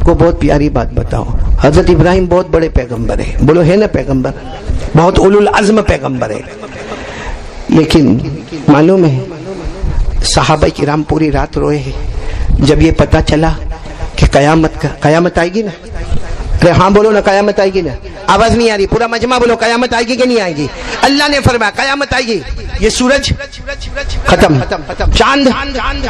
کو بہت پیاری بات بتاؤں، حضرت ابراہیم بہت بڑے پیغمبر ہیں، بولو ہے نا پیغمبر، بہت اولو العزم پیغمبر ہے، لیکن معلوم ہے صحابہ کرام پوری رات روئے ہیں جب یہ پتا چلا کہ قیامت آئے گی نا. ارے ہاں بولو نا، قیامت آئے گی نا. آواز نہیں آ رہی، پورا مجمع بولو قیامت آئے گی کہ نہیں آئے گی. اللہ نے فرمایا قیامت آئے گی. یہ سورج ختم، چاند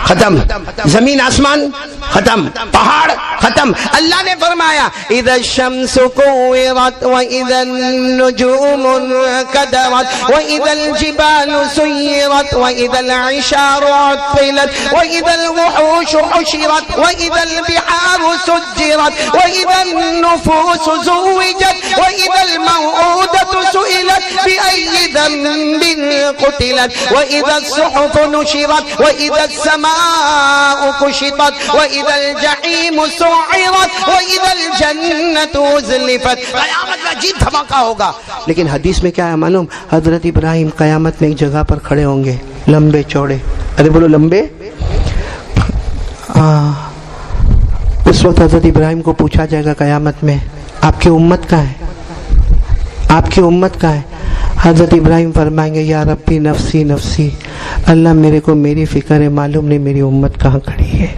ختم، زمین آسمان ختم، پہاڑ ختم. اللہ نے فرمایا اذا الشمس كورت واذا النجوم انكدرت واذا الجبال سيرت واذا العشار عطلت واذا الوحوش حشرت واذا البحار سجرت واذا النفوس زوجت واذا الموءودة سئلت بأي ذنب قتلت واذا الصحف نشرت واذا السماء كشطت واذا الجحيم سعرت واذا الجنة ازلفت. قیامت میں عجیب دھماکہ ہوگا. لیکن حدیث میں کیا ہے معلوم؟ حضرت ابراہیم قیامت میں ایک جگہ پر کھڑے ہوں گے، لمبے چوڑے، ارے بولو لمبے. اس وقت حضرت ابراہیم کو پوچھا جائے گا قیامت میں آپ کی امت کہاں ہے، آپ کی امت کہاں ہے؟ حضرت ابراہیم فرمائیں گے یا ربی نفسی نفسی، اللہ میرے کو میری فکر ہے، معلوم نہیں میری امت کہاں کھڑی ہے،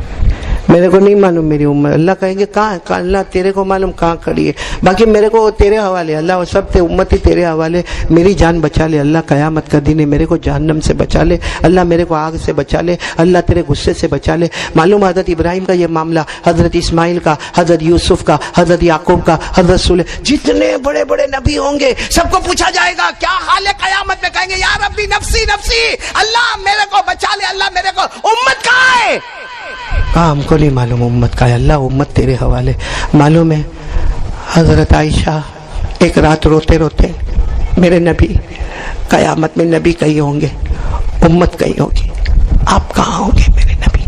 میرے کو نہیں معلوم میری امت. اللہ کہیں گے کہاں ہے؟ اللہ تیرے کو معلوم کہاں کھڑی ہے، باقی میرے کو تیرے حوالے. اللہ وہ سب تے امت ہی تیرے حوالے، میری جان بچا لے اللہ، قیامت کا دن ہے، میرے کو جہنم سے بچا لے اللہ، میرے کو آگ سے بچا لے اللہ، تیرے غصے سے بچا لے. معلوم حضرت ابراہیم کا یہ معاملہ، حضرت اسماعیل کا، حضرت یوسف کا، حضرت یعقوب کا، حضرت سلیمان، جتنے بڑے بڑے نبی ہوں گے سب کو پوچھا جائے گا کیا حال ہے قیامت میں. کہیں گے یا ربی نفسی نفسی، اللہ میرے کو بچا لے اللہ، میرے کو امت کہاں ہے؟ ہم کو نہیں معلوم امت کا ہے اللہ، امت تیرے حوالے. معلوم ہے حضرت عائشہ ایک رات روتے روتے میرے نبی، قیامت میں نبی کہیں ہوں گے، امت کہیں ہوگی، آپ کہاں ہوں گے میرے نبی؟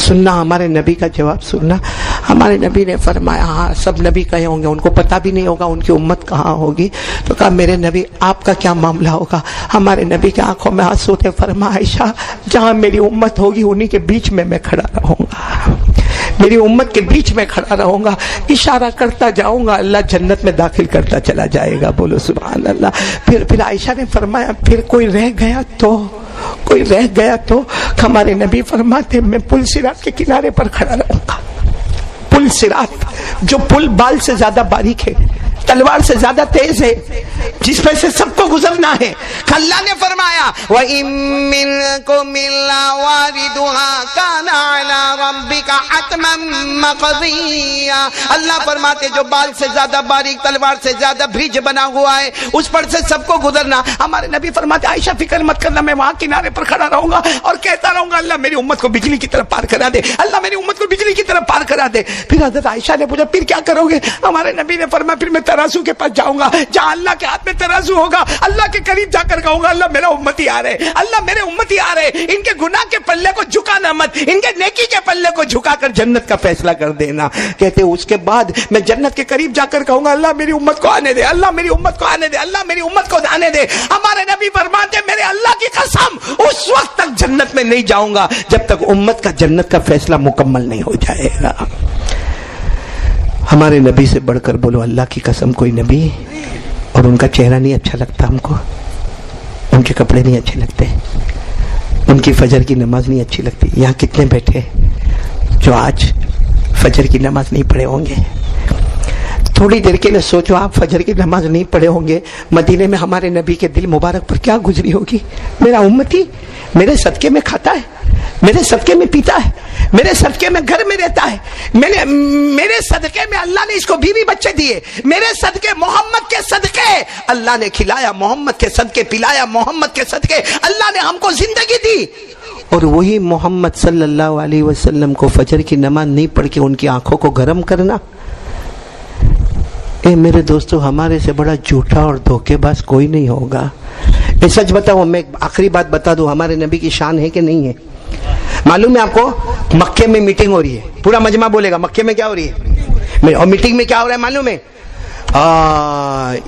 سننا ہمارے نبی کا جواب سننا. ہمارے نبی نے فرمایا ہاں سب نبی کہیں ہوں گے، ان کو پتہ بھی نہیں ہوگا ان کی امت کہاں ہوگی. تو کہا میرے نبی آپ کا کیا معاملہ ہوگا؟ ہمارے نبی کی آنکھوں میں آنسو تھے. فرمایا عائشہ جہاں میری امت ہوگی انہی کے بیچ میں کھڑا رہوں گا، میری امت کے بیچ میں کھڑا رہوں گا، اشارہ کرتا جاؤں گا، اللہ جنت میں داخل کرتا چلا جائے گا. بولو سبحان اللہ. پھر عائشہ نے فرمایا پھر کوئی رہ گیا تو، کوئی رہ گیا تو؟ ہمارے نبی فرماتے میں پل صراط کے کنارے پر کھڑا رہوں گا. پل صراط، جو پل بال سے زیادہ باریک ہے، تلوار سے زیادہ تیز ہے، جس پہ سے سب کو گزرنا ہے. اللہ نے فرمایا وَإِن مِّنكُمْ إِلَّا وَارِدُهَا كَانَ عَلَىٰ رَبِّكَ حَتْمًا مَّقْضِيًّا. اللہ فرماتے جو بال سے زیادہ باریک، تلوار سے زیادہ برج بنا ہوا ہے، اس پر سے سب کو گزرنا. ہمارے نبی فرماتے عائشہ فکر مت کرنا، میں وہاں کنارے پر کھڑا رہوں گا اور کہتا رہوں گا اللہ میری امت کو بجلی کی طرف پار کرا دے، اللہ میری امت کو بجلی کی طرف پار کرا دے. پھر حضرت عائشہ نے پوچھا پھر کیا کرو گے؟ ہمارے نبی نے فرمایا پھر میں ترازو کے پاس جاؤں گا، جہاں اللہ کے ہاتھ میں ترازو ہوگا اللہ کے قریب جا کر کہوں گا اللہ میرا امتی آ رہے، اللہ میرے امتی آ رہے، ان کے گناہ کے پلے کو جھکانا مت، ان کے نیکی کے پلے کو جھکا کر جنت کا فیصلہ کر دینا. کہتے اس کے بعد میں جنت کے قریب جا کر کہوں گا اللہ میری امت کو آنے دے، اللہ میری امت کو آنے دے، اللہ میری امت کو آنے دے. ہمارے نبی فرماتے میرے اللہ کی قسم اس وقت تک جنت میں نہیں جاؤں گا جب تک امت کا جنت کا فیصلہ مکمل نہیں ہو جائے گا. ہمارے نبی سے بڑھ کر بولو اللہ کی قسم کوئی نبی. اور ان کا چہرہ نہیں اچھا لگتا ہم کو، ان کے کپڑے نہیں اچھے لگتے، ان کی فجر کی نماز نہیں اچھی لگتی. یہاں کتنے بیٹھے جو آج فجر کی نماز نہیں پڑھے ہوں گے؟ تھوڑی دیر کے لیے سوچو آپ فجر کی نماز نہیں پڑھے ہوں گے، مدینے میں ہمارے نبی کے دل مبارک پر کیا گزری ہوگی؟ میرا امتی میرے صدقے میں کھاتا ہے، میرے صدقے میں پیتا ہے، میرے صدقے میں گھر میں رہتا ہے، میرے صدقے میں اللہ نے اس کو بیوی بچے دیے، میرے صدقے محمد کے صدقے اللہ نے کھلایا، محمد کے صدقے پلایا، محمد کے صدقے اللہ نے ہم کو زندگی دی. اور وہی محمد صلی اللہ علیہ وسلم کو فجر کی نماز نہیں پڑھ کے ان کی آنکھوں کو گرم کرنا. اے میرے دوستو ہمارے سے بڑا جھوٹا اور دھوکے باز کوئی نہیں ہوگا. میں سچ بتاؤں، میں آخری بات بتا دوں، ہمارے نبی کی شان ہے کہ نہیں ہے؟ معلوم ہے آپ کو مکے میں میٹنگ ہو رہی ہے، پورا مجمع بولے گا مکے میں کیا ہو رہی ہے، اور میٹنگ میں کیا ہو رہا ہے معلوم ہے؟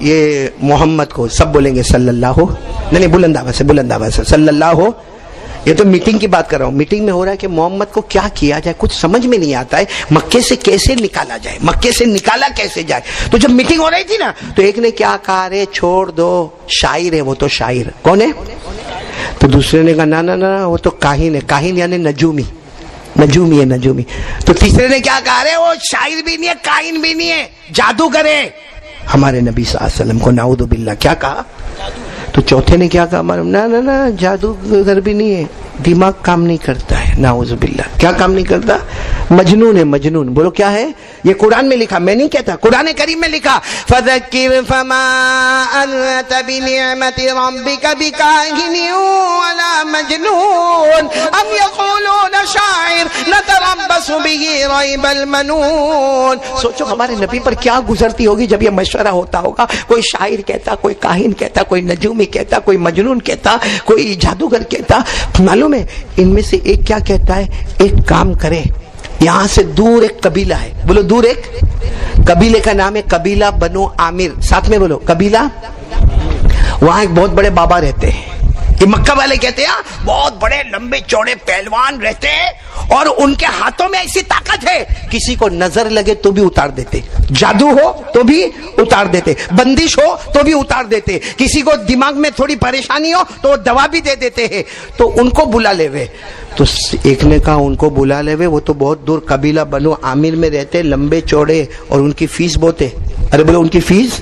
یہ محمد کو سب بولیں گے صلی اللہ، نہیں بلند آواز سے صلی اللہ، یہ تو میٹنگ کی بات کر رہا ہوں. میٹنگ میں ہو رہا ہے کہ محمد کو کیا کیا جائے, کچھ سمجھ میں نہیں آتا ہے, مکے سے کیسے نکالا جائے, مکے سے نکالا کیسے جائے. تو جب میٹنگ ہو رہی تھی نا تو ایک نے کیا کہا, رے چھوڑ دو, شاعر ہے وہ تو. شاعر کون ہے؟ تو دوسرے نے کہا نا وہ تو کاہن ہے. کاہن یعنی نجومی, نجومی ہے, نجومی. تو تیسرے نے کیا کہا, رے وہ شاعر بھی نہیں ہے, کاہن بھی نہیں ہے, جادوگر ہے. ہمارے نبی صلی اللہ علیہ وسلم کو نعوذ باللہ کیا کہا. تو چوتھے نے کیا کہا, نا جادوگر بھی نہیں ہے, دماغ کام نہیں کرتا ہے. نعوذ باللہ, کیا کام نہیں کرتا؟ مجنون ہے, مجنون. بولو کیا ہے؟ یہ قرآن میں لکھا, میں نہیں کہتا, قرآن کریم میں لکھا. فَذَكِّرْ فَمَا أَنْتَ بِنِعْمَةِ رَبِّكَ بِكَاهِنٍ وَلَا مَجْنُونٍ أَمْ يَقُولُونَ شَاعِرٌ نَتَرَبَّصُ بِهِ رَيْبَ الْمَنُونِ. سوچو ہمارے نبی پر کیا گزرتی ہوگی جب یہ مشورہ ہوتا ہوگا. کوئی شاعر کہتا, کوئی کاہن کہتا, کوئی نجومی کہتا, کوئی مجنون کہتا, کوئی جادوگر کہتا. معلوم ہے ان میں سے ایک کیا کہتا ہے, ایک کام کرے, یہاں سے دور ایک قبیلہ ہے, بولو دور ایک قبیلے کا نام ہے قبیلہ بنو عامر. ساتھ میں بولو قبیلہ. وہاں ایک بہت بڑے بابا رہتے ہیں. یہ مکہ والے کہتے ہیں بہت بڑے لمبے چوڑے پہلوان رہتے ہیں اور ان کے ہاتھوں میں ایسی طاقت ہے کسی کو نظر لگے تو بھی اتار دیتے, جادو ہو تو بھی اتار دیتے, بندش ہو تو بھی اتار دیتے, کسی کو دماغ میں تھوڑی پریشانی ہو تو وہ دوا بھی دے دیتے ہیں. تو ان کو بلا لے وے. تو ایک نے کہا ان کو بلا لے وے, وہ تو بہت دور قبیلہ بنو عامر میں رہتے, لمبے چوڑے, اور ان کی فیس بہت ہے. ارے بولو ان کی فیس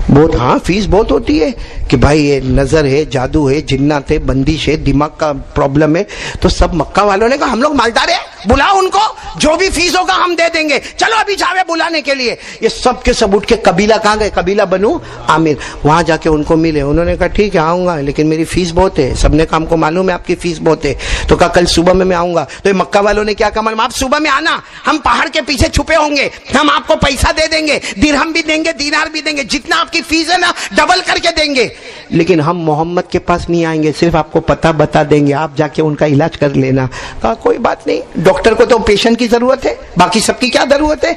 بہت. ہاں فیس بہت ہوتی ہے کہ بھائی یہ نظر ہے, جادو ہے, جنات ہے, بندش ہے, دماغ کا پرابلم ہے. تو سب مکہ والوں نے کہا ہم لوگ مالدار ہیں, بلاؤ ان کو, جو بھی فیس ہوگا ہم دے دیں گے, چلو ابھی جاوے بلانے کے لیے. یہ سب کے سب اٹھ کے قبیلہ کہاں گئے, قبیلہ بنو عامر. وہاں جا کے ان کو ملے. انہوں نے کہا ٹھیک ہے آؤں گا, لیکن میری فیس بہت ہے. سب نے کہا ہم کو معلوم ہے آپ کی فیس بہت ہے. تو کہا کل صبح میں آؤں گا. تو یہ مکہ والوں نے کیا کہا, آپ صبح میں آنا, ہم پہاڑ کے پیچھے چھپے ہوں گے, ہم آپ کو پیسہ دے دیں گے, درہم بھی دیں گے, دینار بھی دیں گے, جتنا آپ کی فیس ہے نا ڈبل کر کے دیں گے, لیکن ہم محمد کے پاس نہیں آئیں گے, صرف آپ کو پتہ بتا دیں گے, آپ جا کے ان کا علاج کر لینا. کہا کوئی بات نہیں, ڈاکٹر کو تو پیشنٹ کی ضرورت ہے, باقی سب کی کیا ضرورت ہے.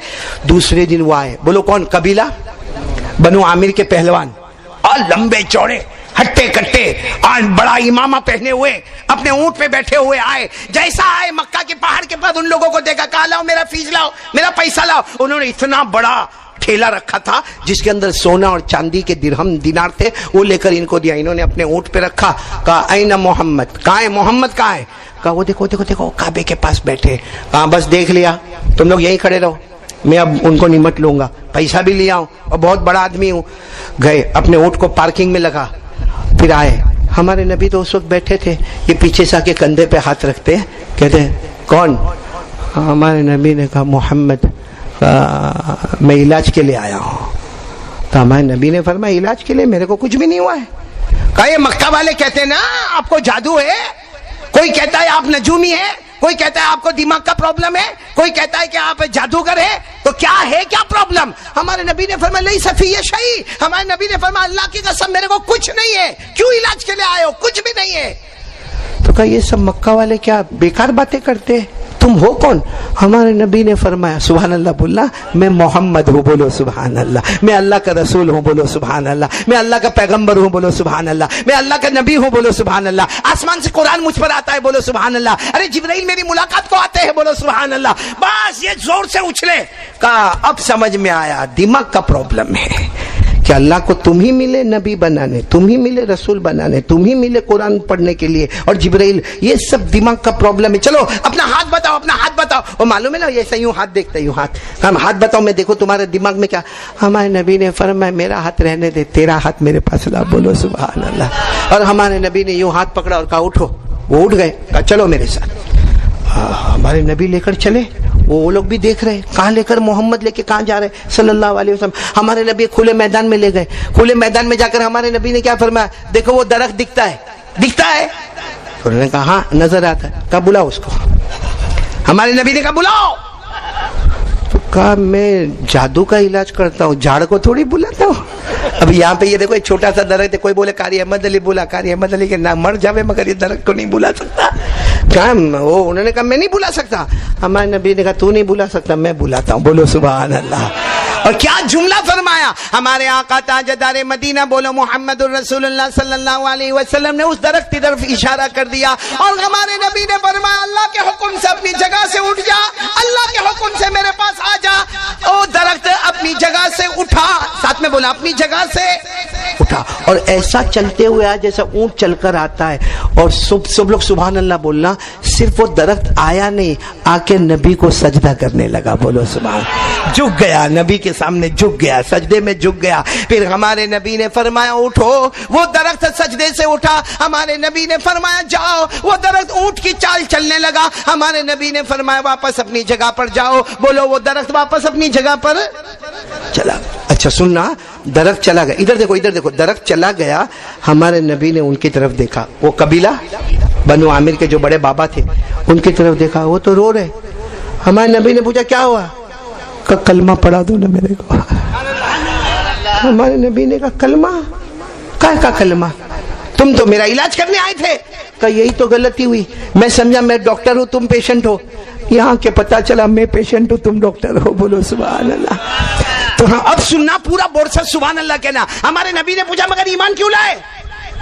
دوسرے دن وہ آئے. بولو کون؟ قبیلہ بنو عامر کے پہلوان, اور لمبے چوڑے, ہٹے کٹے, اور بڑا امامہ پہنے ہوئے, اپنے اونٹ پہ بیٹھے ہوئے آئے. جیسا آئے مکہ کے پہاڑ کے پاس ان لوگوں کو دیکھا, کہا لاؤ میرا فیس لاؤ, میرا پیسہ لاؤ. انہوں نے اتنا بڑا ٹھیلا رکھا تھا جس کے اندر سونا اور چاندی کے درہم دینار تھے, وہ لے کر ان کو دیا. انہوں نے اپنے اونٹ پہ رکھا. کہا این محمد, کہاں ہے محمد, کہاں ہے؟ کہا وہ دیکھو دیکھو دیکھو کعبے کے پاس بیٹھے. کہا بس دیکھ لیا, تم لوگ یہیں کھڑے رہو, میں اب ان کو نمٹ لوں گا, پیسہ بھی لیا ہوں اور بہت بڑا آدمی ہوں. گئے اپنے اونٹ کو پارکنگ میں لگا, پھر آئے. ہمارے نبی تو اس وقت بیٹھے تھے, یہ پیچھے سے آ کے کندھے پہ ہاتھ رکھتے, کہتے ہیں کون؟ ہمارے نبی نے کہا محمد, میں علاج کے لیے آیا ہوں. تو ہمارے نبی نے فرمایا علاج کے لیے؟ میرے کو کچھ بھی نہیں ہوا ہے. کہا یہ مکہ والے کہتے ہیں نا آپ کو جادو ہے, کوئی کہتا ہے آپ نجومی ہے, کوئی کہتا ہے آپ کو دماغ کا پرابلم ہے, کوئی کہتا ہے کہ آپ جادوگر ہے, تو کیا ہے کیا پرابلم؟ ہمارے نبی نے فرمایا لیس فی شیء. ہمارے نبی نے فرمایا اللہ کی قسم میرے کو کچھ نہیں ہے, کیوں علاج کے لیے آئے ہو؟ کچھ بھی نہیں ہے. تو کہا یہ سب مکہ والے کیا بیکار باتیں کرتے, تم ہو کون؟ ہمارے نبی نے فرمایا سبحان اللہ بولنا, میں محمد ہوں, بولو سبحان اللہ, میں اللہ کا رسول ہوں, بولو سبحان اللہ, میں اللہ کا پیغمبر ہوں, بولو سبحان اللہ, میں اللہ کا نبی ہوں, بولو سبحان اللہ, آسمان سے قرآن مجھ پر آتا ہے, بولو سبحان اللہ, ارے جبرائیل میری ملاقات کو آتے ہیں, بولو سبحان اللہ. بس یہ زور سے اچھلے. کہا اب سمجھ میں آیا دماغ کا پرابلم ہے کہ اللہ کو تم ہی ملے نبی بنانے, تم ہی ملے رسول بنانے, تم ہی ملے قرآن پڑھنے کے لیے, اور جبرائیل, یہ سب دماغ کا پرابلم ہے. چلو اپنا ہاتھ بتاؤ, اپنا ہاتھ بتاؤ. وہ معلوم ہے نا ایسا یوں ہاتھ دیکھتا ہے, یوں ہاتھ, ہم ہاتھ بتاؤ میں دیکھو تمہارے دماغ میں کیا. ہمارے نبی نے فرمایا میرا ہاتھ رہنے دے, تیرا ہاتھ میرے پاس لا, بولو سبحان اللہ. اور ہمارے نبی نے یوں ہاتھ پکڑا اور کہا اٹھو. وہ اٹھ گئے, کہا چلو میرے ساتھ. ہمارے نبی لے کر چلے. وہ لوگ بھی دیکھ رہے, کہاں لے کر, محمد لے کے کہاں جا رہے صلی اللہ علیہ وسلم. ہمارے نبی کھلے میدان میں لے گئے. کھلے میدان میں جا کر ہمارے نبی نے کیا فرمایا, دیکھو وہ درخت دکھتا ہے, دکھتا ہے. انہوں نے کہا ہاں نظر آتا ہے. کہا بلاؤ اس کو. ہمارے نبی نے کہا بلاؤ. تو کہا میں جادو کا علاج کرتا ہوں, جھاڑ کو تھوڑی بلاتا ہوں. اب یہاں پہ یہ دیکھو ایک چھوٹا سا درخت ہے, کوئی بولے قاری احمد علی بولا, قاری احمد علی کے نام مر جاوے مگر یہ درخت کو نہیں بلا سکتا. انہوں نے کہا میں نہیں بلا سکتا. ہمارے نبی نے کہا تو نہیں بلا سکتا, میں بلاتا ہوں, بولو سبحان اللہ. اور کیا جملہ فرمایا ہمارے آقا تاجدار مدینہ بولو محمد الرسول اللہ صلی اللہ علیہ وسلم نے اس درخت کی طرف اشارہ کر دیا اور ہمارے نبی نے فرمایا اللہ کے حکم سے اپنی جگہ سے اٹھ جا، اللہ کے حکم سے میرے پاس آ جا۔ وہ درخت اپنی جگہ سے اٹھا، ساتھ میں بولا اپنی جگہ سے اٹھا، اور ایسا چلتے ہوئے آیا جیسا اونٹ چل کر آتا ہے، اور سب لوگ سبحان اللہ بولنا۔ صرف وہ درخت آیا نہیں، آ کے نبی کو سجدہ کرنے لگا، بولو سبحان، جھک گیا نبی کے سامنے، جھک گیا سجدے میں، جھک گیا۔ پھر ہمارے نبی نے فرمایا اٹھو، وہ درخت سجدے سے اٹھا، ہمارے نبی نے فرمایا جاؤ، وہ درخت اونٹ کی چال چلنے لگا، ہمارے نبی نے فرمایا واپس اپنی جگہ پر جاؤ، بولو وہ درخت واپس اپنی جگہ پر چلا۔ اچھا سننا، درخت چلا گیا، ادھر دیکھو ادھر دیکھو، درخت چلا گیا، ہمارے نبی نے ان کی طرف دیکھا، وہ قبیلہ بنو عامر کے جو بڑے بابا تھے ان کی طرف دیکھا، وہ تو رو رہے۔ ہمارے نبی نے پوچھا کیا ہوا؟ کہ کلمہ پڑھا دو نا میرے کو۔ ہمارے نبی نے کہا کلمہ؟ کیا کا کلمہ؟ تم تو میرا علاج کرنے آئے تھے۔ کہ یہی تو غلطی ہوئی، میں سمجھا میں ڈاکٹر ہوں تم پیشنٹ ہو، یہاں کے پتا چلا میں پیشنٹ ہوں تم ڈاکٹر ہو، بولو سبحان اللہ۔ تو ہاں اب سننا پورا بور سے سبحان اللہ کہنا۔ ہمارے نبی نے پوچھا مگر ایمان کیوں لائے؟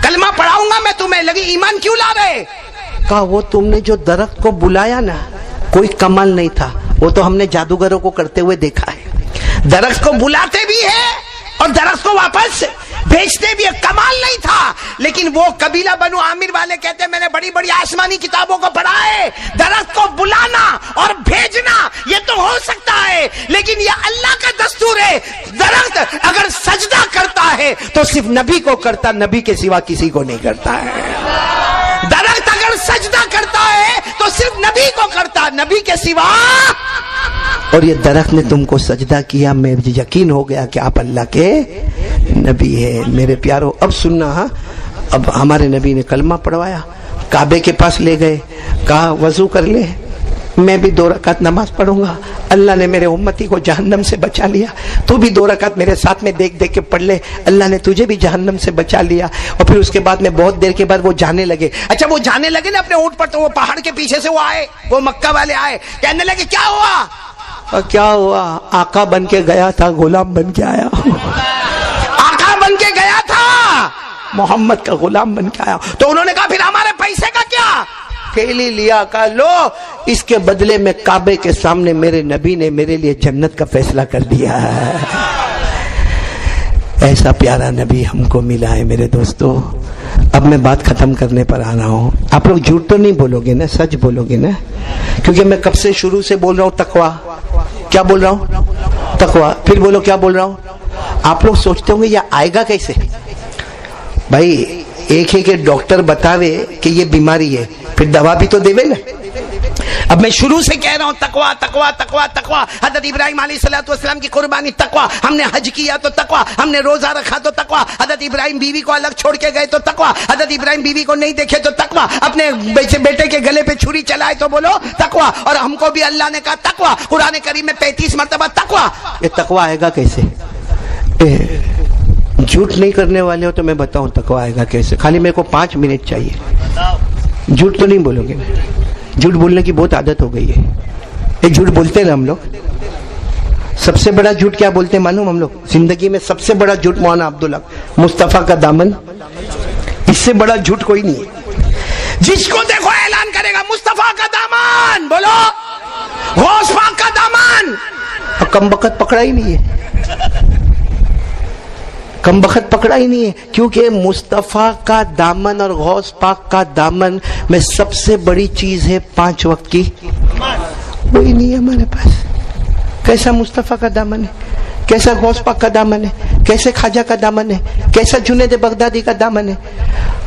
کلمہ پڑھاؤں گا میں تمہیں، لگی ایمان کیوں لا رہے؟ کہا وہ تم نے جو درخت کو بلایا نا، کوئی کمال نہیں تھا، وہ تو ہم نے جادوگروں کو کرتے ہوئے دیکھا ہے، درخت کو بلاتے بھی ہے اور درخت کو واپس بھیجتے بھی ہے، کمال نہیں تھا۔ لیکن وہ قبیلہ بنو عامر والے کہتے ہیں میں نے بڑی بڑی آسمانی کتابوں کو پڑھا ہے، درخت کو بلانا اور بھیجنا یہ تو ہو سکتا ہے، لیکن یہ اللہ کا دستور ہے، درخت اگر سجدہ کرتا ہے تو صرف نبی کو کرتا، نبی کے سوا کسی کو نہیں کرتا ہے۔ درخت اگر سجدہ کرتا ہے تو صرف نبی کو کرتا، نبی کے سوا۔ اور یہ درخت نے تم کو سجدہ کیا، مجھے یقین ہو گیا کہ آپ اللہ کے نبی ہے۔ میرے پیارو اب سننا، ہاں اب ہمارے نبی نے کلمہ پڑھوایا، کعبے کے پاس لے گئے، کہا وضو کر لے، میں بھی 2 رکعت نماز پڑھوں گا، اللہ نے میرے امتی کو جہنم سے بچا لیا، تو بھی 2 رکعت میرے ساتھ میں دیکھ دیکھ کے پڑھ لے، اللہ نے تجھے بھی جہنم سے بچا لیا۔ اور پھر اس کے بعد میں بہت دیر کے بعد وہ جانے لگے۔ اچھا وہ جانے لگے نا اپنے اونٹ پر، تو وہ پہاڑ کے پیچھے سے وہ آئے، وہ مکہ والے آئے، کہنے لگے کیا ہوا؟ کیا ہوا؟ آقا بن کے گیا تھا، غلام بن کے آیا۔ آقا بن کے گیا تھا، محمد کا غلام بن کے آیا۔ تو انہوں نے کہا پھر ہمارے پیسے کا کیا؟ تھیلی لیا، کہا لو، اس کے بدلے میں کعبے کے سامنے میرے نبی نے میرے لیے جنت کا فیصلہ کر دیا ہے۔ ایسا پیارا نبی ہم کو ملا ہے میرے دوستو۔ اب میں بات ختم کرنے پر آ رہا ہوں، آپ لوگ جھوٹ تو نہیں بولو گے نا، سچ بولو گے نا، کیونکہ میں کب سے شروع سے بول رہا ہوں تقویٰ۔ کیا بول رہا ہوں؟ تقویٰ۔ پھر بولو کیا بول رہا ہوں؟ آپ لوگ سوچتے ہوں گے یہ آئے گا کیسے؟ بھائی ایک ہے کہ ڈاکٹر بتاوے کہ یہ بیماری ہے، پھر دوا بھی تو دے نا۔ اب میں شروع سے کہہ رہا ہوں تقویٰ تقویٰ تقویٰ تقویٰ۔ حضرت ابراہیم علیہ السلام کی قربانی تقویٰ، ہم نے حج کیا تو تقویٰ، ہم نے روزہ رکھا تو تقویٰ، حضرت ابراہیم بیوی کو الگ چھوڑ کے گئے تو تقویٰ، حضرت ابراہیم بیوی کو نہیں دیکھے تو تقویٰ، اپنے بیٹے کے گلے پہ چھری چلائے تو بولو تقویٰ، اور ہم کو بھی اللہ نے کہا تقویٰ، قرآن کریم میں 35 مرتبہ تقویٰ۔ یہ تقویٰ آئے گا کیسے؟ جھوٹ نہیں کرنے والے ہو تو میں بتاؤں تقویٰ آئے گا کیسے، خالی میرے کو 5 منٹ چاہیے۔ جھوٹ تو نہیں بولو گے، جھوٹ بولنے کی بہت عادت ہو گئی ہے، یہ جھوٹ بولتے ہیں نا ہم لوگ۔ سب سے بڑا جھوٹ کیا بولتے ہیں معلوم؟ ہم لوگ زندگی میں سب سے بڑا جھوٹ مولانا عبدالحق، مصطفیٰ کا دامن، اس سے بڑا جھوٹ کوئی نہیں ہے۔ جس کو دیکھو اعلان کرے گا مصطفیٰ کا دامن، بولو غوث پاک کا دامن، اور کم بخت پکڑا ہی نہیں ہے، کم بخت پکڑا ہی نہیں ہے، کیونکہ مصطفیٰ کا دامن اور غوث پاک کا دامن میں سب سے بڑی چیز ہے 5 وقت کی، وہی نہیں ہے ہمارے پاس۔ کیسا مصطفیٰ کا دامن ہے، کیسا غوث پاک کا دامن ہے، کیسے خواجہ کا دامن ہے، کیسا جنید بغدادی کا دامن ہے۔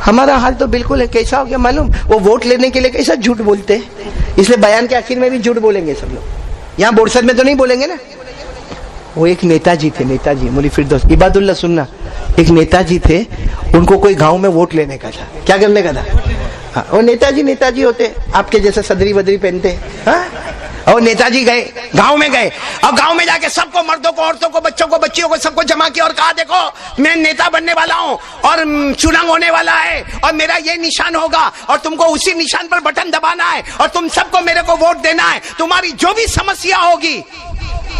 ہمارا حال تو بالکل ہے، کیسا ہو گیا معلوم؟ وہ ووٹ لینے کے لیے کیسا جھوٹ بولتے ہیں، اس لیے بیان کے آخر میں بھی جھوٹ بولیں گے سب لوگ، یہاں بورسد میں تو نہیں بولیں گے نا۔ وہ ایک نیتا جی تھے، نیتا جی مولی فردوس عباد اللہ، سننا، ایک نیتا جی تھے، ان کو کوئی گاؤں میں ووٹ لینے کا تھا، کیا کرنے کا تھا؟ وہ نیتا جی ہوتے، آپ کے جیسا صدری ودری پہنتے، اور نیتا جی گئے، گاؤں میں گئے، اور گاؤں میں جا کے سب کو، مردوں کو، عورتوں کو، بچوں کو، بچیوں کو، سب کو جمع کیا اور کہا دیکھو میں نیتا بننے والا ہوں اور چناؤ ہونے والا ہے، اور میرا یہ نشان ہوگا اور تم کو اسی نشان پر بٹن دبانا ہے، اور تم سب کو میرے کو ووٹ دینا ہے، تمہاری جو بھی سمسیا ہوگی،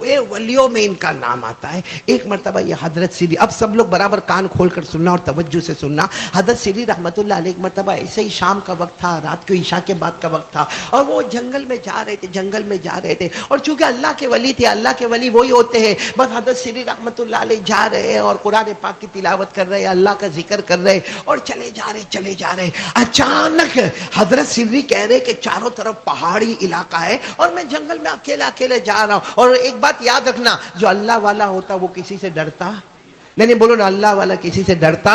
ولیوں میں ان کا نام آتا ہے. ایک مرتبہ یہ حضرت سری، اب سب لوگ برابر کان کھول کر سننا اور توجہ سے سننا. حضرت سری رحمت اللہ علیہ ایک مرتبہ ایسے ہی شام کا وقت تھا، رات کو عشاء کے بعد کا وقت تھا، اور وہ جنگل میں جا رہے تھے. اور چونکہ اللہ کے ولی تھے، اللہ کے ولی وہی ہوتے ہیں، بس حضرت سری رحمت اللہ علیہ جا رہے ہیں اور قرآن پاک کی تلاوت کر رہے ہیں، اللہ کا ذکر کر رہے اور چلے جا رہے. اچانک حضرت سری کہہ رہے کہ چاروں طرف پہاڑی علاقہ ہے اور میں جنگل میں اکیلے جا رہا ہوں. اور ایک بات یاد رکھنا، جو اللہ والا ہوتا وہ کسی سے ڈرتا نہیں. بولو نا، اللہ والا کسی سے ڈرتا؟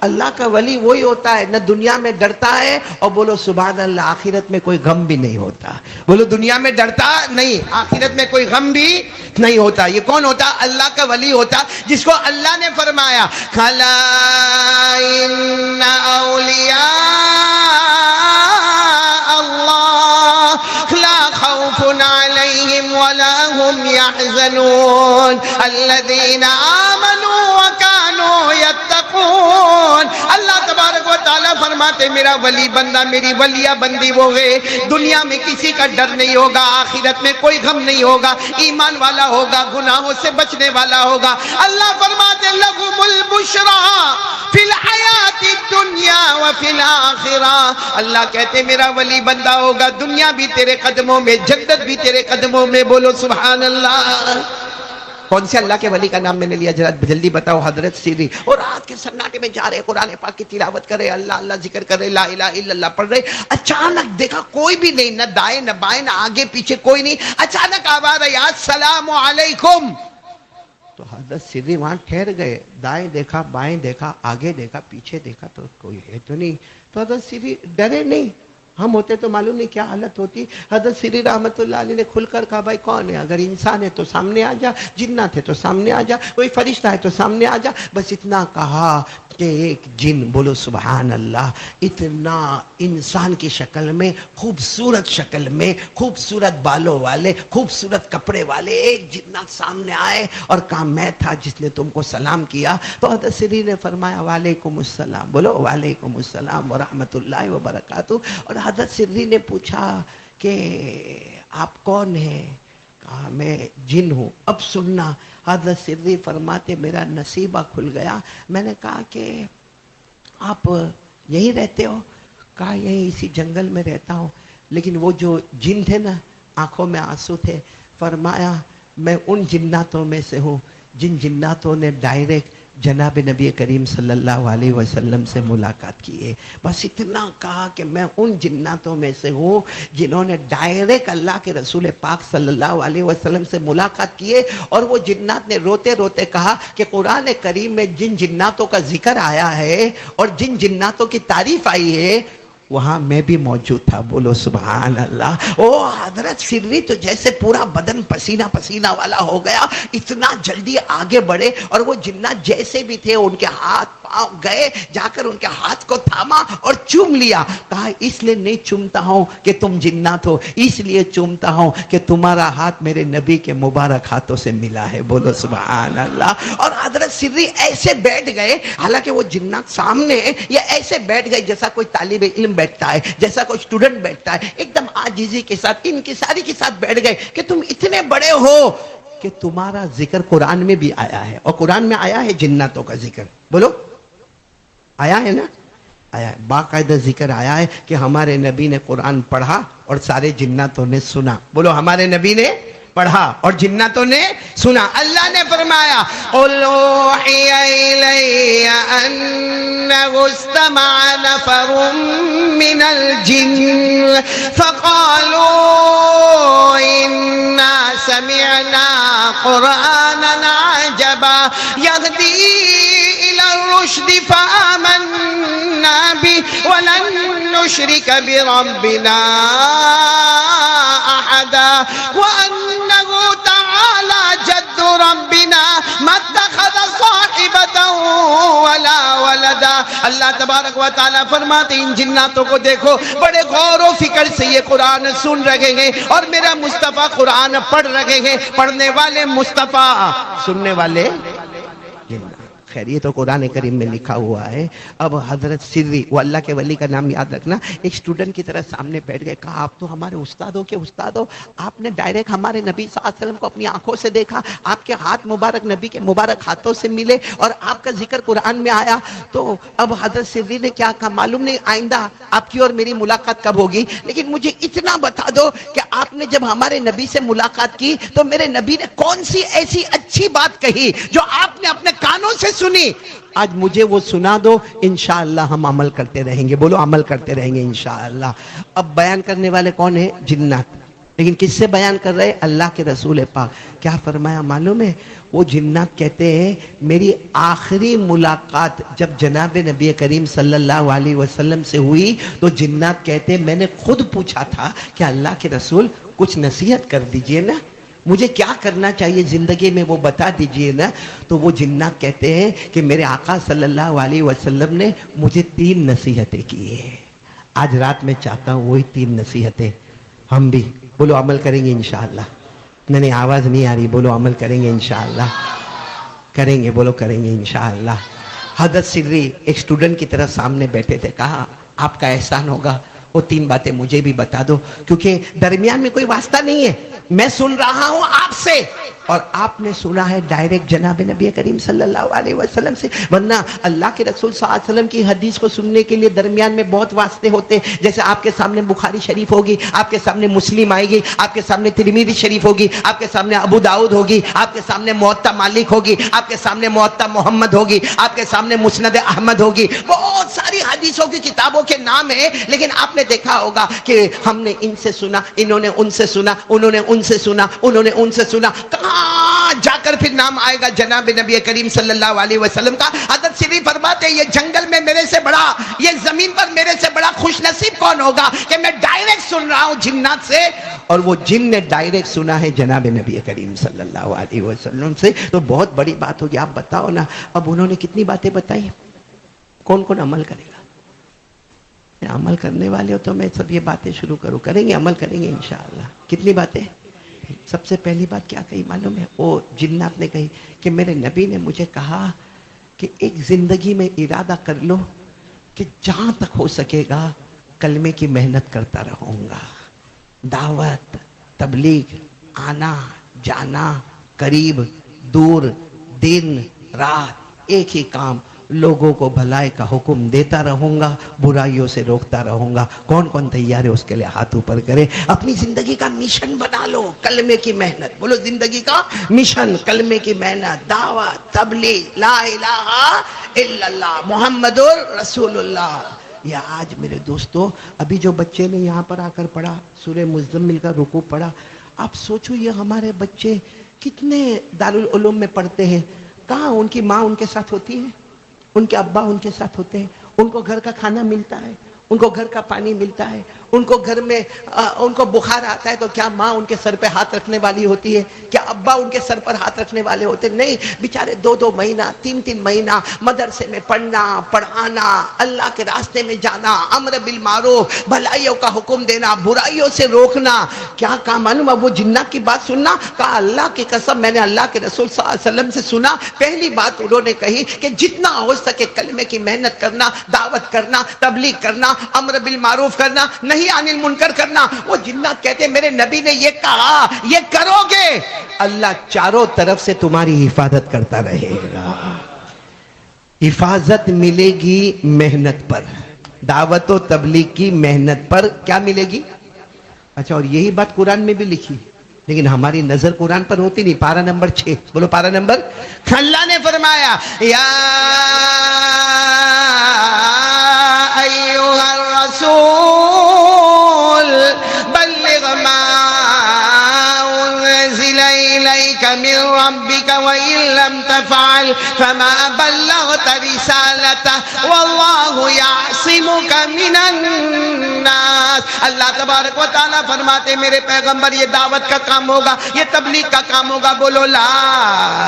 اللہ کا ولی وہی ہوتا ہے، نہ دنیا میں ڈرتا ہے، اور بولو سبحان اللہ، آخرت میں کوئی غم بھی نہیں ہوتا. بولو دنیا میں ڈرتا نہیں، آخرت میں کوئی غم بھی نہیں ہوتا. یہ کون ہوتا؟ اللہ کا ولی ہوتا، جس کو اللہ نے فرمایا کھلا ان اولیاء اللہ لا خوف علیہم ولا هم يحزنون الذین آمنوا وكانوا يتقون. اللہ تبارک و تعالیٰ فرماتے میرا ولی بندہ، میری ولیہ بندی وہ ہے، دنیا میں کسی کا ڈر نہیں ہوگا، آخرت میں کوئی غم نہیں ہوگا، ایمان والا ہوگا، گناہوں سے بچنے والا ہوگا. اللہ فرماتے لہم البشریٰ فی الحیات الدنیا وفی الآخرہ. اللہ کہتے میرا ولی بندہ ہوگا، دنیا بھی تیرے قدموں میں، جنت بھی تیرے قدموں میں. بولو سبحان اللہ. کون سے اللہ کے ولی کا نام میں نے لیا؟ جلدی بتاؤ. حضرت سری. اور رات کے سناٹے میں جا رہے، قرآن پاک کی تلاوت کر رہے، اللہ اللہ ذکر کر رہے، لا الہ الا اللہ پڑھ رہے. اچانک دیکھا کوئی بھی نہیں، نہ دائیں نہ بائیں، نہ آگے پیچھے کوئی نہیں. اچانک آواز آئی السلام علیکم. تو حضرت سری وہاں ٹھہر گئے، دائیں دیکھا، بائیں دیکھا، آگے دیکھا، پیچھے دیکھا، تو کوئی ہے تو نہیں. تو حضرت سری ڈرے نہیں. ہم ہوتے تو معلوم نہیں کیا حالت ہوتی. حضرت سری رحمت اللہ علیہ نے کھل کر کہا بھائی کون ہے؟ اگر انسان ہے تو سامنے آ جا، جنات ہے تو سامنے آ جا، کوئی فرشتہ ہے تو سامنے آ جا. بس اتنا کہا کہ ایک جن، بولو سبحان اللہ، اتنا انسان کی شکل میں، خوبصورت شکل میں، خوبصورت بالوں والے، خوبصورت کپڑے والے ایک جنات سامنے آئے اور کہا میں تھا جس نے تم کو سلام کیا. تو حضرت سری نے فرمایا وعلیکم السلام. بولو وعلیکم السلام ورحمۃ اللہ وبرکاتہ. اور حضرت سری نے پوچھا کہ آپ کون ہیں؟ کہا میں جن ہوں. اب سننا، حضرت سری فرماتے میرا نصیبہ کھل گیا. میں نے کہا کہ آپ یہیں رہتے ہو؟ کہا یہیں اسی جنگل میں رہتا ہوں. لیکن وہ جو جن تھے نا، آنکھوں میں آنسو تھے. فرمایا میں ان جناتوں میں سے ہوں جن جناتوں نے ڈائریکٹ جناب نبی کریم صلی اللہ علیہ وسلم سے ملاقات کی ہے. بس اتنا کہا کہ میں ان جناتوں میں سے ہوں جنہوں نے ڈائریکٹ اللہ کے رسول پاک صلی اللہ علیہ وسلم سے ملاقات کی ہے. اور وہ جنات نے روتے روتے کہا کہ قرآن کریم میں جن جناتوں کا ذکر آیا ہے اور جن جناتوں کی تعریف آئی ہے وہاں میں بھی موجود تھا. بولو سبحان اللہ. او حضرت سری تو جیسے پورا بدن پسینہ پسینہ والا ہو گیا، اتنا جلدی آگے بڑھے. اور وہ جنات جیسے بھی تھے ان کے ہاتھ پاؤں گئے، جا کر ان کے ہاتھ کو تھاما اور چوم لیا. کہا اس لیے نہیں چومتا ہوں کہ تم جنات ہو، اس لیے چومتا ہوں کہ تمہارا ہاتھ میرے نبی کے مبارک ہاتھوں سے ملا ہے. بولو سبحان اللہ. اور حضرت سری ایسے بیٹھ گئے، حالانکہ وہ جنات سامنے، یہ ایسے بیٹھ گئے جیسا کوئی طالب علم بیٹھتا ہے، جیسا کوئی اسٹوڈنٹ بیٹھتا ہے، ایک دم عاجزی کے ساتھ انکساری کے ساتھ بیٹھ گئے کہ تم اتنے بڑے ہو کہ تمہارا ذکر قرآن میں بھی آیا ہے. اور قرآن میں آیا ہے جناتوں کا ذکر. بولو آیا ہے نا؟ آیا ہے، باقاعدہ ذکر آیا ہے کہ ہمارے نبی نے قرآن پڑھا اور سارے جناتوں نے سنا. بولو ہمارے نبی نے پڑھا اور جناتوں نے سنا. اللہ نے فرمایا قُلْ أُوحِيَ إِلَيَّ أَنَّهُ اسْتَمَعَ نَفَرٌ مِّنَ الْجِنِّ فَقَالُوا إِنَّا سَمِعْنَا قُرْآنًا عَجَبًا يَهْدِي إِلَى الرُّشْدِ فَآمَنَّا بِهِ وَلَن نُّشْرِكَ بِرَبِّنَا أَحَدًا وَأَنَّهُ تَعَالَى جَدُّ رَبِّنَا مَا اتَّخَذَ صَاحِبَةً وَلَا وَلَدًا. اللہ تبارک و تعالیٰ فرماتے ان جناتوں کو دیکھو، بڑے غور و فکر سے یہ قرآن سن رہے ہیں اور میرا مصطفیٰ قرآن پڑھ رہے ہیں. پڑھنے والے مصطفیٰ، سننے والے جنات. خیر یہ تو قرآن کریم میں لکھا ہوا ہے. اب حضرت سری، وہ اللہ کے ولی کا نام یاد رکھنا، ایک اسٹوڈنٹ کی طرح سامنے بیٹھ گئے. کہا آپ تو ہمارے استادوں کے استاد ہو، آپ نے ڈائریکٹ ہمارے نبی صلی اللہ علیہ وسلم کو اپنی آنکھوں سے دیکھا، آپ کے ہاتھ مبارک نبی کے مبارک ہاتھوں سے ملے اور آپ کا ذکر قرآن میں آیا. تو اب حضرت سری نے کیا کہا معلوم نہیں آئندہ آپ کی اور میری ملاقات کب ہوگی، لیکن مجھے اتنا بتا دو کہ آپ نے جب ہمارے نبی سے ملاقات کی تو میرے نبی نے کون سی ایسی اچھی بات کہی جو آپ نے اپنے کانوں سے سنی، آج مجھے وہ سنا دو، انشاءاللہ ہم عمل کرتے رہیں گے. بولو عمل کرتے رہیں گے انشاءاللہ. اب بیان کرنے والے کون ہیں؟ جنات. لیکن کس سے بیان کر رہے؟ اللہ کے رسول پاک. کیا فرمایا معلوم ہے؟ وہ جنات کہتے ہیں میری آخری ملاقات جب جناب نبی کریم صلی اللہ علیہ وسلم سے ہوئی تو جنات کہتے ہیں میں نے خود پوچھا تھا کہ اللہ کے رسول کچھ نصیحت کر دیجئے نا، مجھے کیا کرنا چاہیے زندگی میں وہ بتا دیجئے نا. تو وہ جنات کہتے ہیں کہ میرے آقا صلی اللہ علیہ وسلم نے مجھے 3 نصیحتیں کی ہیں. آج رات میں چاہتا ہوں وہی 3 نصیحتیں ہم بھی بولو عمل کریں گے انشاءاللہ. نہیں آواز نہیں آ رہی، بولو عمل کریں گے انشاءاللہ. کریں گے، بولو کریں گے انشاءاللہ. حضرت سری ایک اسٹوڈنٹ کی طرح سامنے بیٹھے تھے. کہا آپ کا احسان ہوگا وہ 3 باتیں مجھے بھی بتا دو، کیونکہ درمیان میں کوئی واسطہ نہیں ہے، میں سن رہا ہوں آپ سے اور آپ نے سنا ہے ڈائریکٹ جناب نبی کریم صلی اللہ علیہ وسلم سے. ورنہ اللہ کے رسول صلی اللہ علیہ وسلم کی حدیث کو سننے کے لیے درمیان میں بہت واسطے ہوتے ہیں. جیسے آپ کے سامنے بخاری شریف ہوگی، آپ کے سامنے مسلم آئے گی، آپ کے سامنے ترمذی شریف ہوگی، آپ کے سامنے ابو داؤد ہوگی، آپ کے سامنے موطا مالک ہوگی، آپ کے سامنے موطا محمد ہوگی، آپ کے سامنے مسند احمد ہوگی. بہت ساری حدیثوں کی کتابوں کے نام ہیں، لیکن آپ نے دیکھا ہوگا کہ ہم نے ان سے سنا، انہوں نے ان سے سنا، انہوں نے ان سے سنا، انہوں نے ان سے سنا. کہاں جا کر پھر نام آئے گا جناب نبی کریم صلی اللہ علیہ وسلم کا. حضرت سری فرماتے ہیں یہ جنگل میں میرے سے بڑا، یہ زمین پر میرے سے بڑا خوش نصیب کون ہوگا کہ میں ڈائریکٹ سن رہا ہوں جنات سے، اور وہ جن نے ڈائریکٹ سنا ہے جناب نبی کریم صلی اللہ علیہ وسلم سے. تو بہت بڑی بات ہوگی. آپ بتاؤ نا اب انہوں نے کتنی باتیں بتائی، کون کون عمل کرے گا؟ عمل کرنے والے ہو تو میں سب یہ باتیں شروع کروں. کریں گے، عمل کریں گے انشاءاللہ. کتنی باتیں؟ سب سے پہلی بات کیا کہی معلوم ہے؟ وہ جنات نے کہی کہ میرے نبی نے مجھے کہا کہ ایک زندگی میں ارادہ کر لو کہ جہاں تک ہو سکے گا کلمے کی محنت کرتا رہوں گا. دعوت، تبلیغ، آنا جانا، قریب دور، دن رات ایک ہی کام، لوگوں کو بھلائی کا حکم دیتا رہوں گا، برائیوں سے روکتا رہوں گا. کون کون تیار ہے اس کے لیے ہاتھ اوپر کرے. اپنی زندگی کا مشن بنا لو کلمے کی محنت. بولو زندگی کا مشن کلمے کی محنت، دعوت، تبلیغ، لا الہ الا اللہ محمد رسول اللہ. یا آج میرے دوستو ابھی جو بچے نے یہاں پر آ کر پڑھا سورہ مزمل کا رکوع پڑھا، آپ سوچو یہ ہمارے بچے کتنے دارالعلوم میں پڑھتے ہیں، کہاں ان کی ماں ان کے ساتھ ہوتی ہے، ان کے ابا ان کے ساتھ ہوتے ہیں، ان کو گھر کا کھانا ملتا ہے، ان کو گھر کا پانی ملتا ہے، ان کو گھر میں ان کو بخار آتا ہے تو کیا ماں ان کے سر پہ ہاتھ رکھنے والی ہوتی ہے؟ کیا ابا ان کے سر پر ہاتھ رکھنے والے ہوتے؟ نہیں، بیچارے 2-2 مہینہ 3-3 مہینہ مدرسے میں پڑھنا پڑھانا، اللہ کے راستے میں جانا، امر بالمعروف، بھلائیوں کا حکم دینا، برائیوں سے روکنا. کیا کہا معلوم؟ اب وہ جنات کی بات سننا. کہا اللہ کی قسم میں نے اللہ کے رسول صلی اللہ علیہ وسلم سے سنا. پہلی بات انہوں نے کہی کہ جتنا ہو سکے کلمے کی محنت کرنا، دعوت کرنا، تبلیغ کرنا، امر بالمعروف کرنا، نہیں عن المنکر کرنا. وہ جنات کہتے ہیں میرے نبی نے یہ کہا، یہ کرو گے اللہ چاروں طرف سے تمہاری حفاظت کرتا رہے گا. حفاظت ملے گی محنت پر، دعوت و تبلیغ کی محنت پر. کیا ملے گی؟ اچھا، اور یہی بات قرآن میں بھی لکھی، لیکن ہماری نظر قرآن پر ہوتی نہیں. پارہ نمبر 6 بولو، پارہ نمبر. اللہ نے فرمایا یا ایھا الرسول بلغ ما انزل الیک من ربک وان لم تفعل فما بلغت رسالته واللہ یعصمک من الناس. اللہ تبارک و تعالیٰ فرماتے میرے پیغمبر یہ دعوت کا کام ہوگا، یہ تبلیغ کا کام ہوگا، بولو لا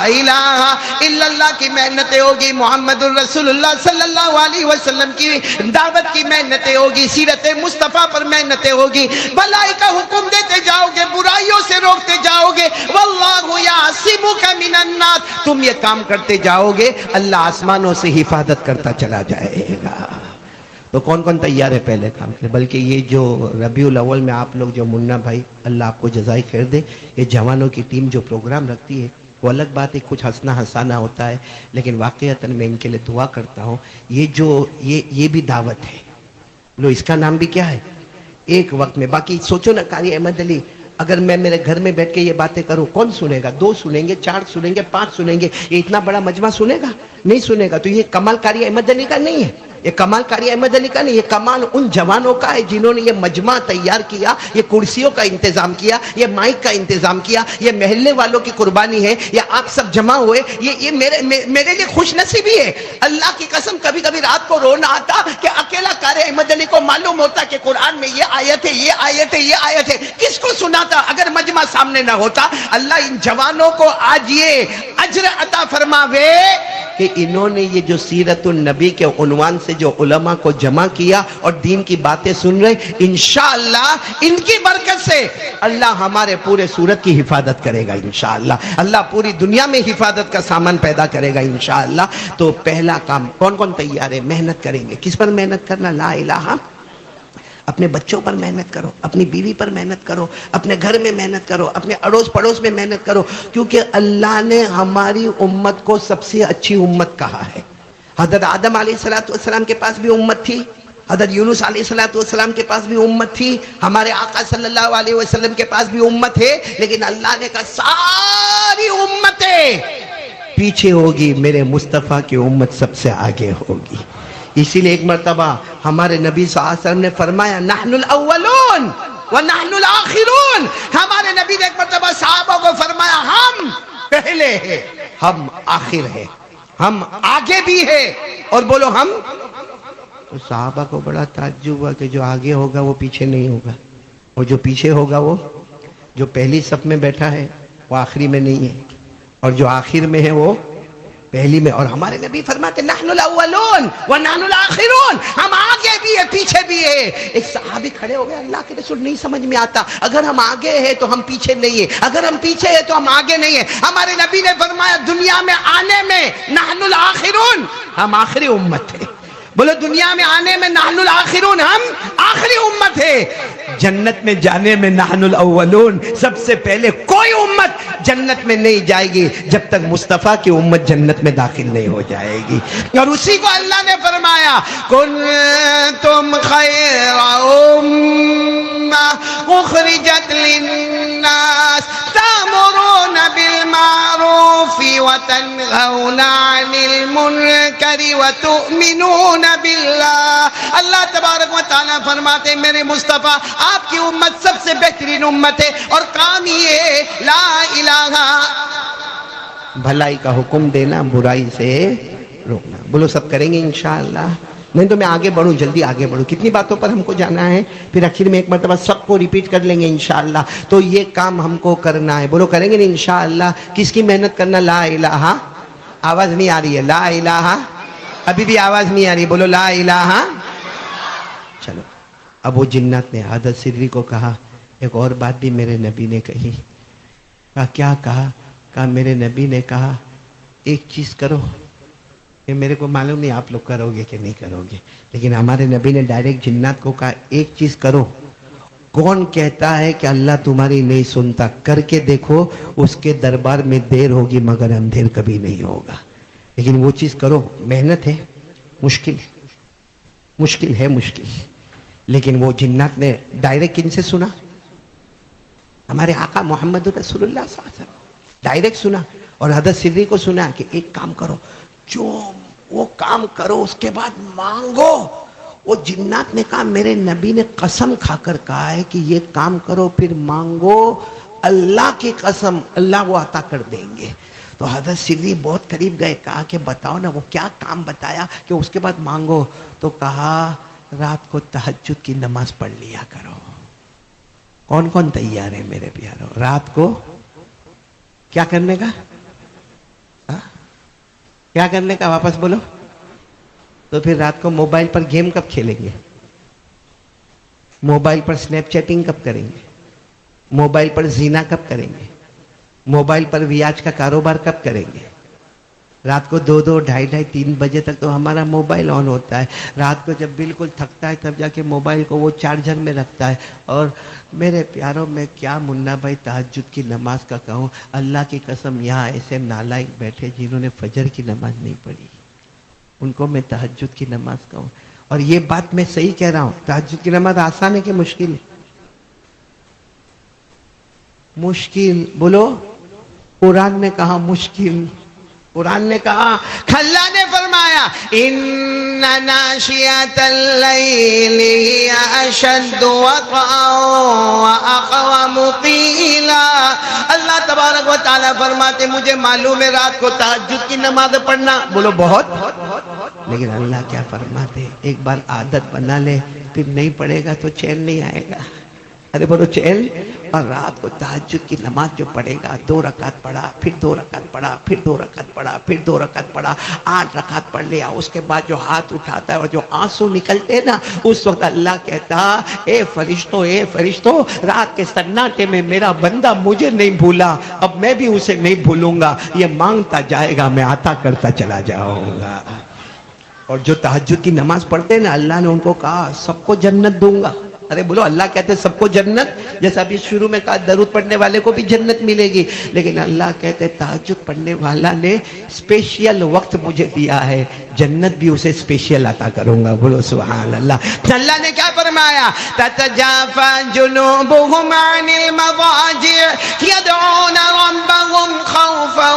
الہ الا اللہ کی محنتیں ہوگی، محمد الرسول اللہ صلی اللہ علیہ وسلم کی دعوت کی محنتیں ہوگی، سیرت مصطفیٰ پر محنتیں ہوگی، بھلائی کا حکم دیتے جاؤ گے، برائیوں سے روکتے جاؤ گے، واللہ یعصمک من الناس، تم یہ کام کرتے جاؤ گے اللہ آسمانوں سے حفاظت کرتا چلا جائے گا۔ تو کون کون تیار ہے پہلے کام کے؟ بلکہ یہ جو ربیع الاول میں آپ لوگ جو منا بھائی اللہ آپ کو جزائے خیر دے، یہ جوانوں کی ٹیم جو پروگرام رکھتی ہے وہ الگ بات ہے، کچھ ہنسنا ہنسانا ہوتا ہے، لیکن واقعتاً میں ان کے لیے دعا کرتا ہوں۔ یہ بھی دعوت ہے، لو اس کا نام بھی کیا ہے؟ ایک وقت میں۔ باقی سوچو نا قاری احمد علی، اگر میں میرے گھر میں بیٹھ کے یہ باتیں کروں کون سنے گا؟ 2 سنیں گے، 4 سنیں گے، 5 سنیں گے، یہ اتنا بڑا مجمع سنے گا؟ نہیں سنے گا۔ تو یہ کمال قاری احمد علی کا نہیں ہے، یہ کمال قاری احمد علی کا نہیں، یہ کمال ان جوانوں کا ہے جنہوں نے یہ مجمع تیار کیا، یہ کرسیوں کا انتظام کیا، یہ مائک کا انتظام کیا، یہ محلے والوں کی قربانی ہے، یہ آپ سب جمع ہوئے، یہ میرے لیے خوش نصیبی ہے۔ اللہ کی قسم کبھی کبھی رات کو رونا آتا کہ اکیلا قاری احمد علی کو معلوم ہوتا کہ قرآن میں یہ آیت ہے، یہ آیت ہے، یہ آیت ہے، کس کو سناتا اگر مجمع سامنے نہ ہوتا؟ اللہ ان جوانوں کو آج یہ اجر عطا فرماوے کہ انہوں نے یہ جو سیرت النبی کے عنوان سے جو علماء کو جمع کیا اور دین کی باتیں سن رہے، انشاءاللہ ان کی برکت سے اللہ ہمارے پورے سورت کی حفاظت کرے گا انشاءاللہ، اللہ پوری دنیا میں حفاظت کا سامان پیدا کرے گا انشاءاللہ۔ تو پہلا کام کون کون تیار ہے؟ محنت کریں گے۔ کس پر محنت کرنا؟ لا الہ، اپنے بچوں پر محنت کرو، اپنی بیوی پر محنت کرو، اپنے گھر میں محنت کرو، اپنے اڑوس پڑوس میں محنت کرو، کیونکہ اللہ نے ہماری امت کو سب سے اچھی امت کہا ہے۔ حضرت آدم علیہ السلام کے پاس بھی امت تھی، حضرت یونس علیہ السلام کے پاس بھی امت تھی، ہمارے آقا صلی اللہ علیہ وسلم کے پاس بھی امت ہے، لیکن اللہ نے کہا ساری امتیں پیچھے ہوگی، میرے مصطفیٰ کی امت سب سے آگے ہوگی۔ اسی لیے ایک مرتبہ ہمارے نبی صلی اللہ علیہ وسلم نے فرمایا نحن الاولون ونحن الاخرون، ہمارے نبی نے ایک مرتبہ صحابہ کو فرمایا ہم پہلے ہیں، ہم آخر ہیں، ہم آگے بھی ہیں، اور بولو ہم۔ تو صحابہ کو بڑا تعجب ہوا کہ جو آگے ہوگا وہ پیچھے نہیں ہوگا، اور جو پیچھے ہوگا وہ جو پہلی صف میں بیٹھا ہے وہ آخری میں نہیں ہے، اور جو آخر میں ہے وہ پہلی میں۔ اور ہمارے نبی فرماتے نحن الاولون ونحن الاخرون، ہم آگے بھی ہے پیچھے بھی ہے۔ ایک صحابی کھڑے ہو گئے، اللہ کے رسول نہیں سمجھ میں آتا، اگر ہم آگے ہیں تو ہم پیچھے نہیں ہیں، اگر ہم پیچھے ہیں تو ہم آگے نہیں ہیں۔ ہمارے نبی نے فرمایا دنیا میں آنے میں نحن الاخرون، ہم آخری امت ہیں۔ بولو دنیا میں آنے میں نحن الاخرون، ہم آخری امت ہے۔ جنت میں جانے میں نحن الاولون، سب سے پہلے کوئی امت جنت میں نہیں جائے گی جب تک مصطفیٰ کی امت جنت میں داخل نہیں ہو جائے گی۔ اور اسی کو اللہ نے فرمایا کنتم خیر امہ اخرجت للناس تأمرون بالمعروف وتنہون عن المنکر وتؤمنون باللہ۔ اللہ تبارک و تعالیٰ فرماتے میرے مصطفیٰ آپ کی امت سب سے بہترین امت ہے، اور کام یہ لا الہ، بھلائی کا حکم دینا، برائی سے روکنا۔ بولو سب کریں گے انشاءاللہ؟ نہیں تو میں آگے بڑھوں، جلدی آگے بڑھوں، کتنی باتوں پر ہم کو جانا ہے، پھر آخر میں ایک مرتبہ سب کو ریپیٹ کر لیں گے انشاءاللہ۔ تو یہ کام ہم کو کرنا ہے، بولو کریں گے نہیں انشاءاللہ؟ کس کی محنت کرنا؟ لا الہ، آواز نہیں آ رہی ہے، لا الہ، ابھی بھی آواز نہیں آ رہی، بولو لا الہ۔ چلو اب وہ جنات نے حضرت سری کو کہا ایک اور بات بھی میرے نبی نے کہی۔ کہا کیا کہا؟ کہا میرے نبی نے کہا ایک چیز کرو، یہ میرے کو معلوم نہیں آپ لوگ کرو گے کہ نہیں کرو گے، لیکن ہمارے نبی نے ڈائریکٹ جنات کو کہا ایک چیز کرو، کون کہتا ہے کہ اللہ تمہاری نہیں سنتا؟ کر کے دیکھو، اس کے دربار میں دیر ہوگی مگر اندھیر کبھی نہیں ہوگا، لیکن وہ چیز کرو۔ محنت ہے، مشکل ہے، مشکل ہے، مشکل، لیکن وہ جنات نے ڈائریکٹ کن سے سنا؟ ہمارے آقا محمد رسول اللہ صلی اللہ علیہ وسلم ڈائریکٹ سنا، اور حضرت سری کو سنا کہ ایک کام کرو، جو وہ کام کرو اس کے بعد مانگو۔ وہ جنات نے کہا میرے نبی نے قسم کھا کر کہا ہے کہ یہ کام کرو پھر مانگو، اللہ کی قسم اللہ وہ عطا کر دیں گے۔ تو حضرت سری بہت قریب گئے، کہا کہ بتاؤ نا وہ کیا کام بتایا کہ اس کے بعد مانگو؟ تو کہا رات کو تہجد کی نماز پڑھ لیا کرو. کون کون تیار ہے میرے پیارو رات کو کیا کرنے کا؟ کیا کرنے کا؟ واپس بولو. تو پھر رات کو موبائل پر گیم کب کھیلیں گے؟ موبائل پر سنیپ چیٹنگ کب کریں گے؟ موبائل پر زینا کب کریں گے؟ موبائل پر ویاج کا کاروبار کب کریں گے؟ رات کو 2 2 2:30 3 بجے تک تو ہمارا موبائل آن ہوتا ہے. رات کو جب بالکل تھکتا ہے تب جا کے موبائل کو وہ چارجر میں رکھتا ہے. اور میرے پیاروں میں کیا منا بھائی تہجد کی نماز کا کہوں. اللہ کی قسم یہاں ایسے نالائق بیٹھے جنہوں نے فجر کی نماز نہیں پڑھی, ان کو میں تہجد کی نماز کہوں. اور یہ بات میں صحیح کہہ رہا ہوں, تہجد کی نماز آسان ہے کہ مشکل ہے؟ مشکل. بولو. قرآن نے کہا مشکل. قرآن نے کہا, اللہ نے فرمایا ان ناشئۃ اللیل ہی اشد وطئا واقوم قیلا. اللہ تبارک و تعالیٰ فرماتے مجھے معلوم ہے رات کو تہجد کی نماز پڑھنا بولو بہت, لیکن اللہ کیا فرماتے ایک بار عادت بنا لے پھر نہیں پڑھے گا تو چین نہیں آئے گا. ارے بولو چین. اور رات کو تہجد کی نماز جو پڑھے گا 2 رکعت پڑھا, پھر 2 رکعت پڑھا, پھر 2 رکعت پڑھا, پھر 2 رکعت پڑھا, 8 رکعت پڑھ لیا. اس کے بعد جو ہاتھ اٹھاتا ہے اور جو آنسو نکلتے نا اس وقت اللہ کہتا اے فرشتوں رات کے سناٹے میں میرا بندہ مجھے نہیں بھولا, اب میں بھی اسے نہیں بھولوں گا. یہ مانگتا جائے گا میں عطا کرتا چلا جاؤں گا. اور جو تہجد کی نماز پڑھتے ہیں نا اللہ نے ان کو کہا سب کو جنت دوں گا. ارے بولو اللہ کہتے ہیں سب کو جنت, جیسا ابھی شروع میں کہا درود پڑھنے والے کو بھی جنت ملے گی, لیکن اللہ کہتے ہیں تہجد پڑھنے والا نے اسپیشل وقت مجھے دیا ہے, جنت بھی اسے اسپیشل عطا کروں گا. بولو سبحان اللہ. اللہ نے کیا فرمایا تتجافى جنوبهم عن المضاجع يدعون ربهم خوفا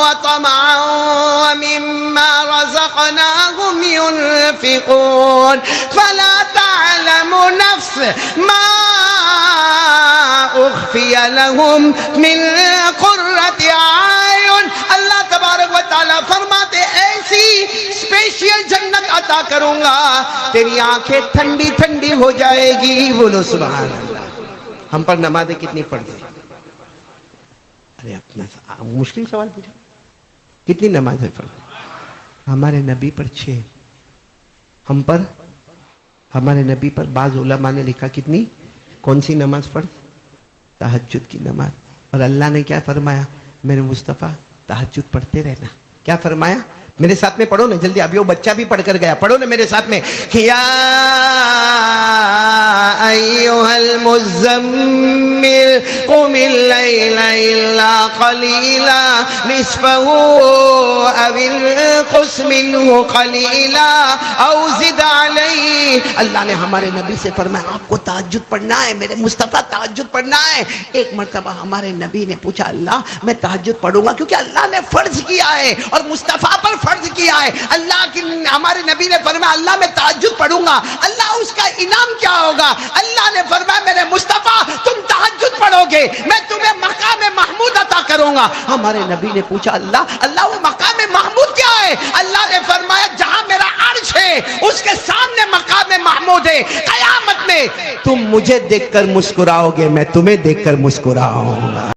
وطمعا ومما رزقناهم ينفقون فلا تعلم نفس ما اخفی لهم من قرۃ اعین. اللہ تبارک و تعالیٰ فرماتے ایسی اسپیشل جنت عطا کروں گا تیری آنکھیں ٹھنڈی ٹھنڈی ہو جائے گی. بولو سبحان اللہ. ہم پر نمازیں کتنی پڑھ گئی؟ ارے اپنا مشکل سوال پوچھا, کتنی نمازیں پڑھ گئی؟ ہمارے نبی پر 6, ہم پر ہمارے نبی پر بعض علماء نے لکھا کتنی, کون سی نماز پڑھ؟ تہجد کی نماز. اور اللہ نے کیا فرمایا میرے مصطفیٰ تہجد پڑھتے رہنا. کیا فرمایا؟ میرے ساتھ میں پڑھو نا جلدی, ابھی وہ بچہ بھی پڑھ کر گیا, پڑھو نا میرے ساتھ میں. یا ایھا المزمل قم اللیل الا قلیلا نصفہ او انقص منہ قلیلا او زد علیہ. اللہ نے ہمارے نبی سے فرمایا آپ کو تہجد پڑھنا ہے, میرے مصطفیٰ تہجد پڑھنا ہے. ایک مرتبہ ہمارے نبی نے پوچھا اللہ میں تہجد پڑھوں گا کیونکہ اللہ نے فرض کیا ہے اور مصطفیٰ پر فرض کیا ہے. اللہ کی ہمارے نبی نے فرمایا اللہ میں تہجد پڑھوں گا, اللہ اس کا انعام کیا ہوگا؟ اللہ نے فرمایا میرے مصطفیٰ تم تہجد پڑھو گے میں تمہیں مقام محمود عطا کروں گا. ہمارے نبی نے پوچھا اللہ وہ مقام محمود کیا ہے؟ اللہ نے فرمایا جہاں میرا عرش ہے اس کے سامنے مقام محمود ہے. قیامت میں تم مجھے دیکھ کر مسکراؤ گے, میں تمہیں دیکھ کر مسکراؤں گا.